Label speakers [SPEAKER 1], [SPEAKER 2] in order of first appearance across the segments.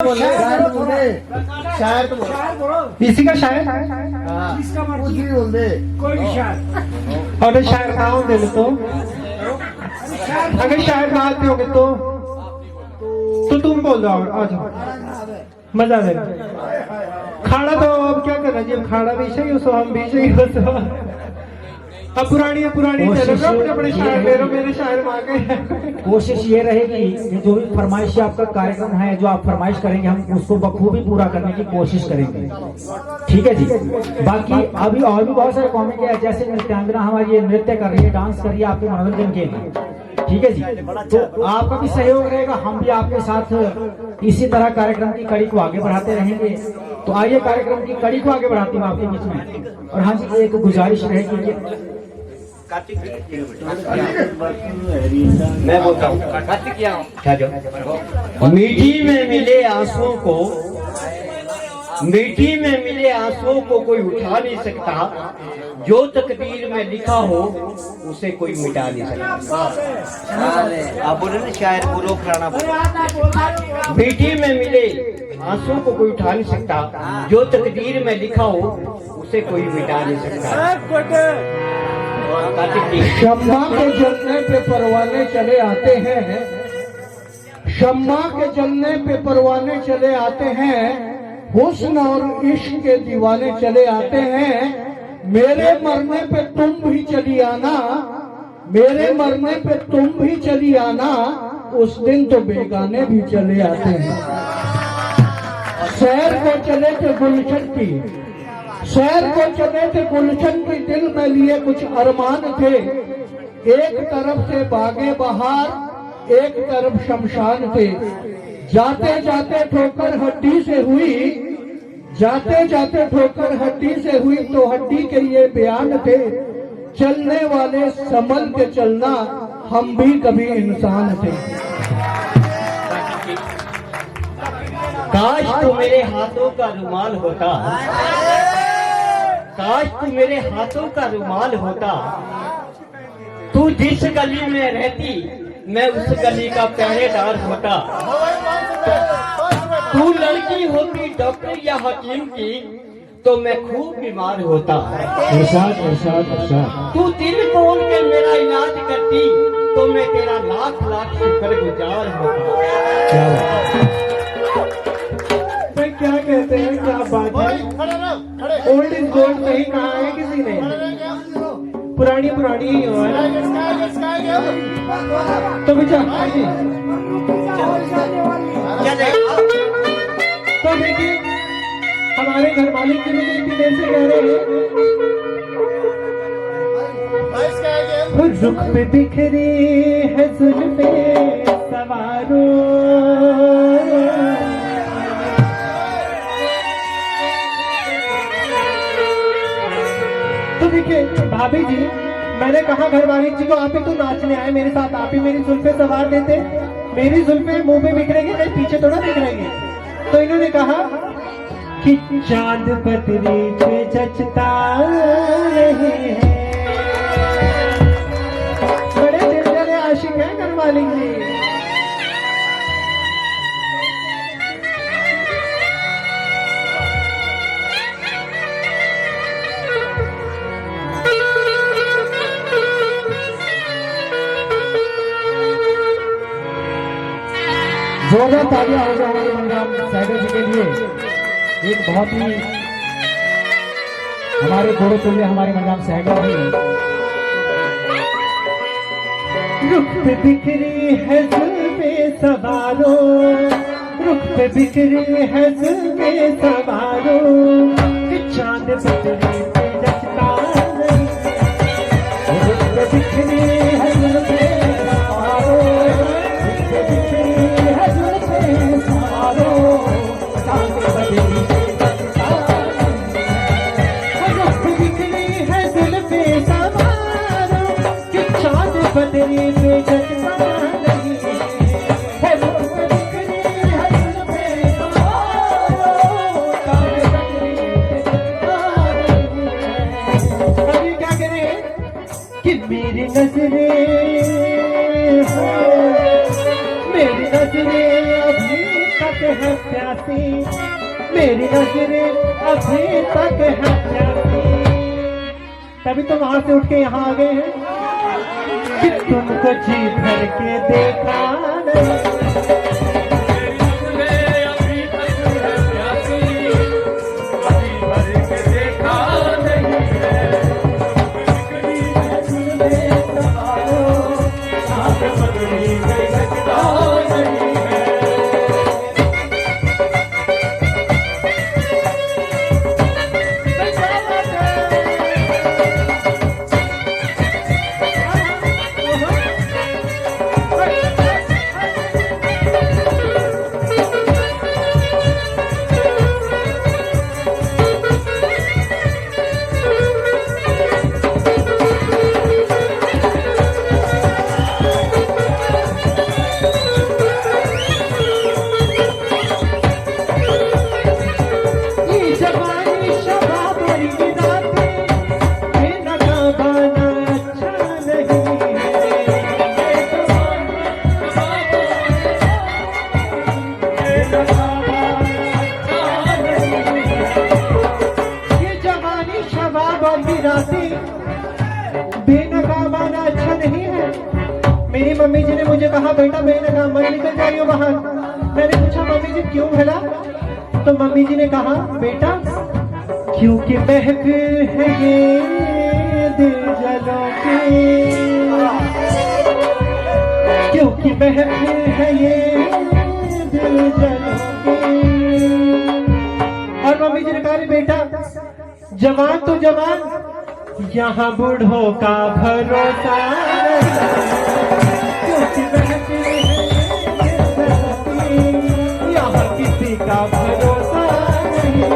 [SPEAKER 1] शायर तो बोलो।
[SPEAKER 2] इसी का शायर
[SPEAKER 1] इसका मर्जी बोल दे कोई शायर।
[SPEAKER 2] और शायर ना हो दे तो अगर शायर ना आते होगे तो तुम बोल दो। आ जाओ मजा आ जाएगा। खाड़ा तो अब क्या करना जी, अब खाड़ा भी सही हो सो हम भी सही हो सो। अब पुरानी चलो अपने अपने शायर ले लो, मेरे शायर मांगे।
[SPEAKER 3] कोशिश ये रहेगी कि जो भी फरमाइशी आपका कार्यक्रम है, जो आप फरमाइश करेंगे, हम उसको बखूबी पूरा करने की कोशिश करेंगे। ठीक है जी। बाकी अभी और भी बहुत सारे कॉमेडी है, जैसे नृत्यांगना हमारी ये नृत्य कर रही है, डांस कर रही है आपके मनोरंजन के लिए। ठीक है जी। तो आपका भी सहयोग रहेगा, हम भी आपके साथ इसी तरह कार्यक्रम की कड़ी को आगे बढ़ाते रहेंगे। तो आइए कार्यक्रम की कड़ी को आगे बढ़ाती हूँ आपके बीच में। और हाँ जी, एक गुजारिश रहेगी कि
[SPEAKER 1] मैं बोलता हूँ मीठी में मिले आंसुओं को, मीठी में मिले आंसुओं को कोई उठा नहीं सकता, जो तकदीर में लिखा हो उसे कोई मिटा नहीं सकता। आप बोले ना शायर बोलो खराना बोलो। मीठी में मिले आंसुओं को कोई उठा नहीं सकता, जो तकदीर में लिखा हो उसे कोई मिटा नहीं सकता।
[SPEAKER 2] शम्मा के जलने पे परवाने चले आते हैं, शम्मा के जलने पे परवाने चले आते हैं, हुस्न और इश्क के दीवाने चले आते हैं। मेरे मरने पे तुम भी चली आना, मेरे मरने पे तुम भी चली आना, उस दिन तो बेगाने भी चले आते हैं। शहर को चले थे गुलशन की, शहर को चले थे गुलशन की, दिल में लिए कुछ अरमान थे। एक तरफ से बागे बहार, एक तरफ शमशान थे। जाते जाते ठोकर हड्डी से हुई, जाते जाते ठोकर हड्डी से हुई, तो हड्डी के ये बयान थे, चलने वाले संभल के चलना, हम भी कभी इंसान थे।
[SPEAKER 1] काश तू मेरे हाथों का रुमाल होता, काश तू मेरे हाथों का रुमाल होता, तू जिस गली में रहती मैं उस गली का पहरेदार होता। तू लड़की होती डॉक्टर या हकीम की तो मैं खूब बीमार होता।
[SPEAKER 3] इरशाद इरशाद इरशाद।
[SPEAKER 1] तू दिल खोल के मेरा इलाज करती तो मैं तेरा लाख लाख शुक्रगुजार होता।
[SPEAKER 2] क्या कहते हैं, क्या बात है। ओल्ड इज गोल्ड कहीं कहा है किसी ने, पुरानी ही हो है ना। तो बेचा तो देखिए हमारे घर मालिक की मुझे इतनी देर से कह रहे हैं, रुख पे बिखरी है जुल्फे सवारों, तो देखिए भाभी जी, मैंने कहा घर मालिक जी को, आप ही तो नाचने आए मेरे साथ, आप ही मेरी जुल्फे सवार देते। मेरी जुल्फे मुंह पे बिखरेंगे, कहीं पीछे थोड़ा बिखरेंगे। तो इन्होंने कहा कि चांद पतरी पे जचता रहे हैं। बड़े दिलदार आशिक हैं घर मालिक जी। जोरदार तालियां हो जाए हमारे मनराम सागर जी के लिए। एक बहुत ही हमारे गोड़ो तुल्य हमारे मनराम सागर जी। रुख पे बिखरी है जुल्फे सवारों, रुख पे बिखरी है जुल्फे सवारों, चांद पतरी पे जचता नहीं, रुख पे बिखरी है जुल्फे सवारों, रुख पे बिखरी है जुल्फे सवारों, चांद पतरी पे जचता नहीं, रुख पे बिखरी है जुल्फे सवारों, चांद पतरी पे जचता नहीं, रुख पे बिखरी है जुल्फे सवारों, चांद पतरी पे जचता नहीं। अभी क्या करें कि मेरी नजर प्यासी, मेरी नजरें अभी तक है प्यासी। तभी तो वहां से उठ के यहाँ आ गए हैं कि तुमको जी भर के देखा नहीं। बेनकाबाना अच्छा नहीं है। मेरी मम्मी जी ने मुझे कहा बेटा बेनकाब मत निकल जाइयो बाहर। मैंने पूछा मम्मी जी क्यों भला? तो मम्मी जी ने कहा बेटा क्योंकि महफिल है ये दिल जलों की, क्योंकि महफिल है ये दिल जलों की। और मम्मी जी ने कहा बेटा जवान तो जवान, यहाँ बूढ़ों का भरोसा क्योंकि महफिल है यहाँ किसी का भरोसा नहीं।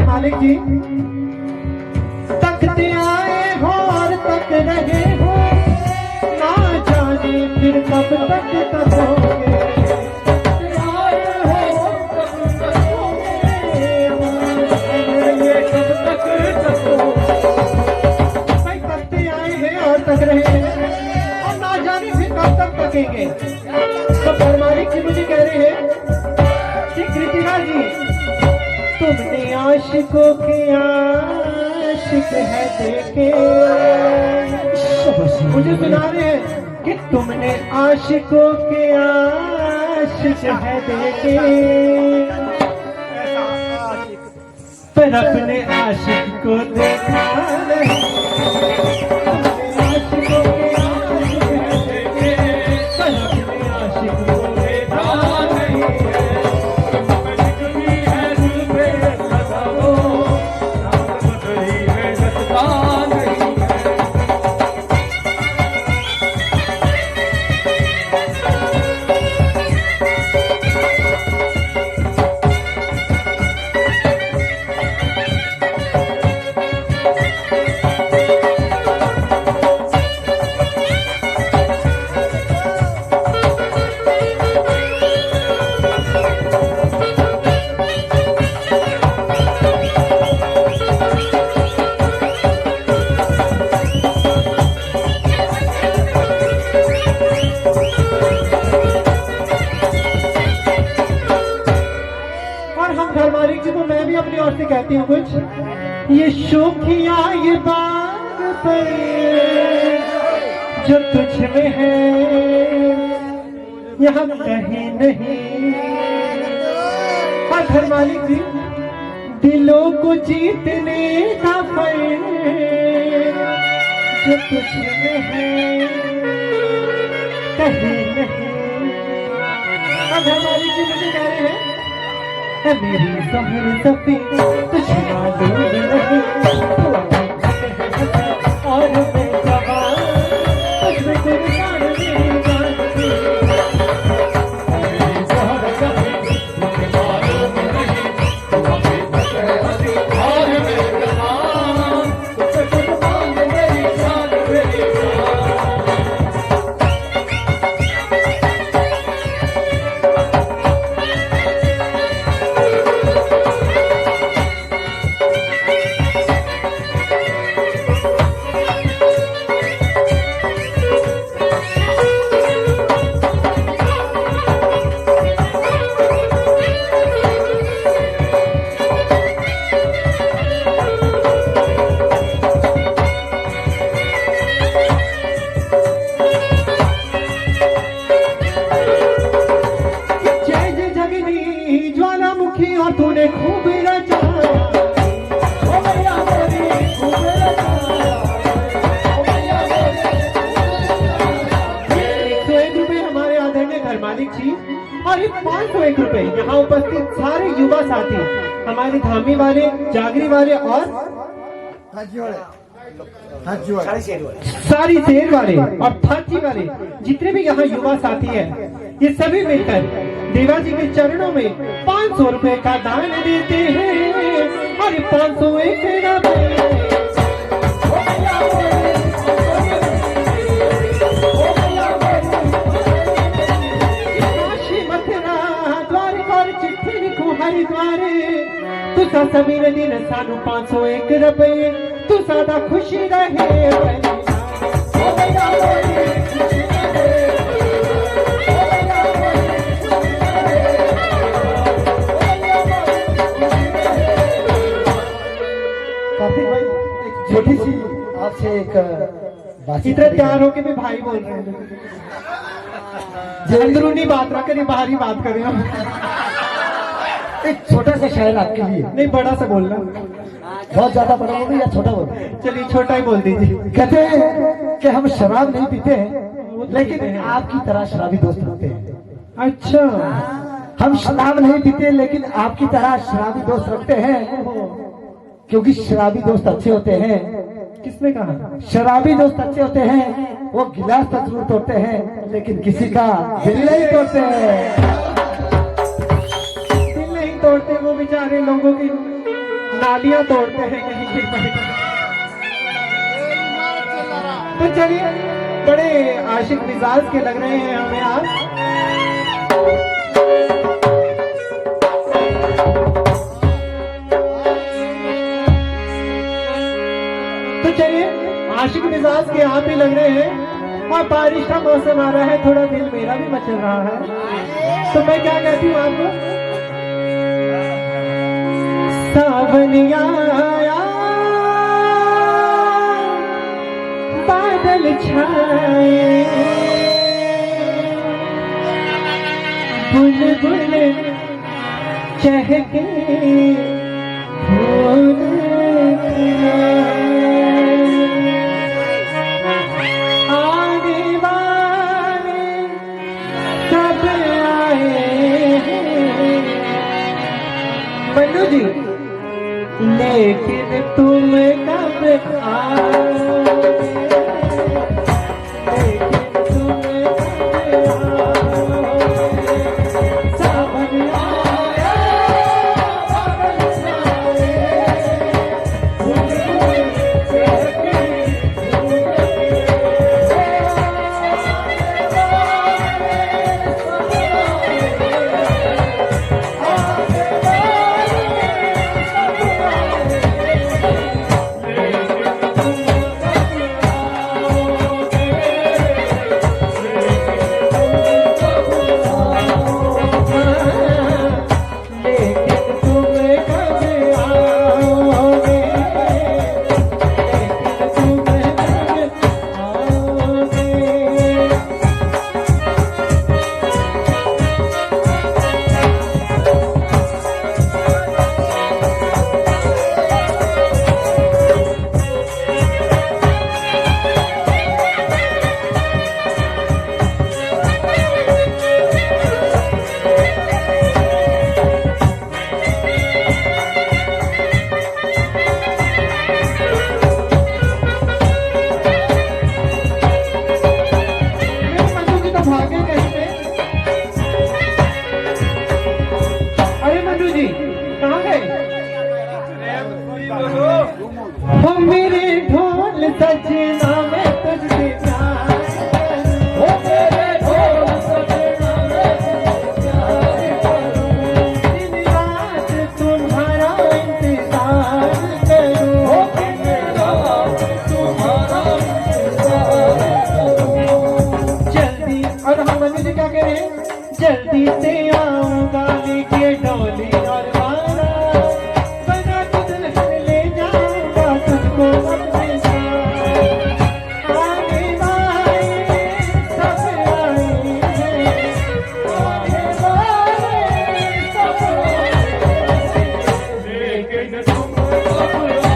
[SPEAKER 2] मालिक जी तकते आए हो और तक रहे हो, ना जाने फिर कब तक तकोगे। भाई तकते आए हैं और तक रहे हैं और ना जाने फिर कब तक तकेंगे। तो घर मालिक जी मुझे कह रहे हैं कि कृतिका जी तुमने आशिकों के आशिक है देखे, मुझे सुना रहे हैं कि तुमने आशिकों के आशिक है देखे, पर अपने आशिक को देखा नहीं। आशिकों के आशिक है देखे, पर अपने आशिक को देखा नहीं। मैं भी अपनी ओर से कहती हूँ कुछ। ये शोखिया ये बाग पर जो तुझ में है यहाँ कहीं नहीं। और घर मालिक जी दिलों को जीतने का फल जो तुझ में है कहीं नहीं। और घर मालिक जी मुझे कह रहे हैं मेरी सहर सफी तुझ मालूम नहीं और मैं जवान तुझ में कुर्बान नहीं जानती। मेरी
[SPEAKER 4] सिर्फ 501 रुपए। यहाँ उपस्थित सारे युवा साथी, हमारे धामी वाले, जागरी वाले और सारी शेर वाले और थाची वाले जितने भी यहाँ युवा साथी हैं, ये सभी मिलकर देवा जी के चरणों में 500 रुपए का दान देते हैं। और 501 चिट्ठी लिखो हरिद्वारे, तुसा समीर दिन सानू 501 रुपए, तू सादा खुशी रहे।
[SPEAKER 2] कार्तिक भाई, एक छोटी सी आपसे एक बात।
[SPEAKER 4] इतना तैयार होके भी भाई बोल रहे हैं, अंदरूनी बात ना करें, बाहरी बात करें हम।
[SPEAKER 2] एक छोटा सा शायर आपके लिए।
[SPEAKER 4] नहीं, बड़ा सा बोलना।
[SPEAKER 2] बहुत ज्यादा बड़ा बोल या छोटा बोल?
[SPEAKER 4] चलिए छोटा ही बोल दीजिए।
[SPEAKER 2] कहते हैं कि हम शराब नहीं पीते लेकिन आपकी तरह शराबी दोस्त रखते हैं।
[SPEAKER 4] अच्छा,
[SPEAKER 2] हम शराब नहीं पीते लेकिन आपकी तरह शराबी दोस्त रखते हैं, क्योंकि शराबी दोस्त अच्छे होते हैं।
[SPEAKER 4] किसने कहा?
[SPEAKER 2] शराबी दोस्त अच्छे होते हैं, वो गिलास तो जरूर तोड़ते हैं लेकिन किसी का दिल नहीं तोड़ते हैं।
[SPEAKER 4] दिल नहीं तोड़ते, वो बेचारे लोगों की नालियां तोड़ते हैं कहीं कहीं। तो चलिए, बड़े आशिक मिजाज के लग रहे हैं हमें आप। तो चलिए, आशिक मिजाज के आप ही लग रहे हैं और बारिश का मौसम आ रहा है, थोड़ा दिल मेरा भी मचल रहा है। तो मैं क्या कहती हूँ आपको, सावन आया, बादल छाए, बुलबुल चहके, फूल आने वाले सब आए हैं। मनु जी, लेकिन तुम कब आओगे, लेकिन तुम कब आओगे, सावन आया, बादल छाए, बुलबुल चहके, जल्दी से आऊंगा लेके डोली और वाला, बना के दुल्हन ले जाऊंगा तुझको अपने साथ। आने वाले सब आएंगे, आने वाले सब आएंगे, लेकिन तुम कब आओगे।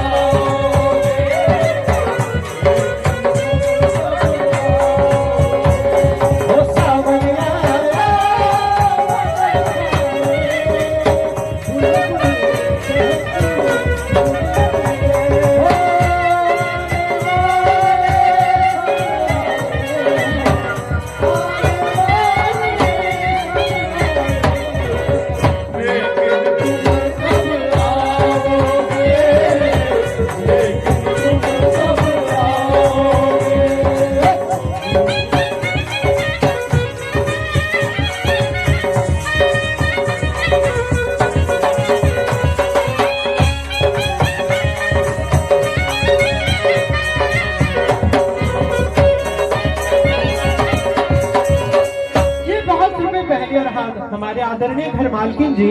[SPEAKER 4] हमारे आदरणीय घर मालकिन जी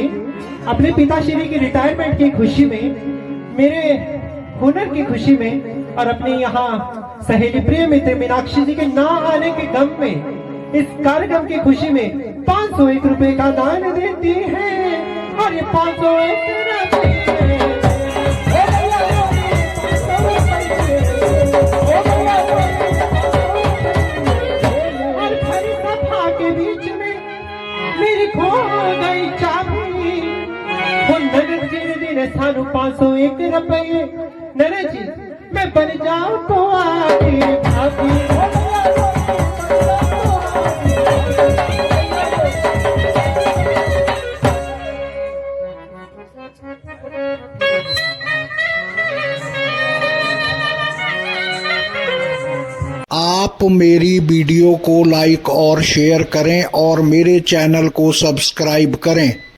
[SPEAKER 4] अपने पिताश्री की रिटायरमेंट की खुशी में, मेरे हुनर की खुशी में और अपने यहाँ सहेली प्रिय मित्र मीनाक्षी जी के ना आने के गम में इस कार्यक्रम की खुशी में 501 रुपए का दान देती है। और ये 501 और भरी सभा के बीच में मेरी खो गई चाबी। वो ननद जी ने दिए सानू 501 रुपये। ननद जी मैं बन जाऊं तो आगे भाभी।
[SPEAKER 5] आप मेरी वीडियो को लाइक और शेयर करें और मेरे चैनल को सब्सक्राइब करें।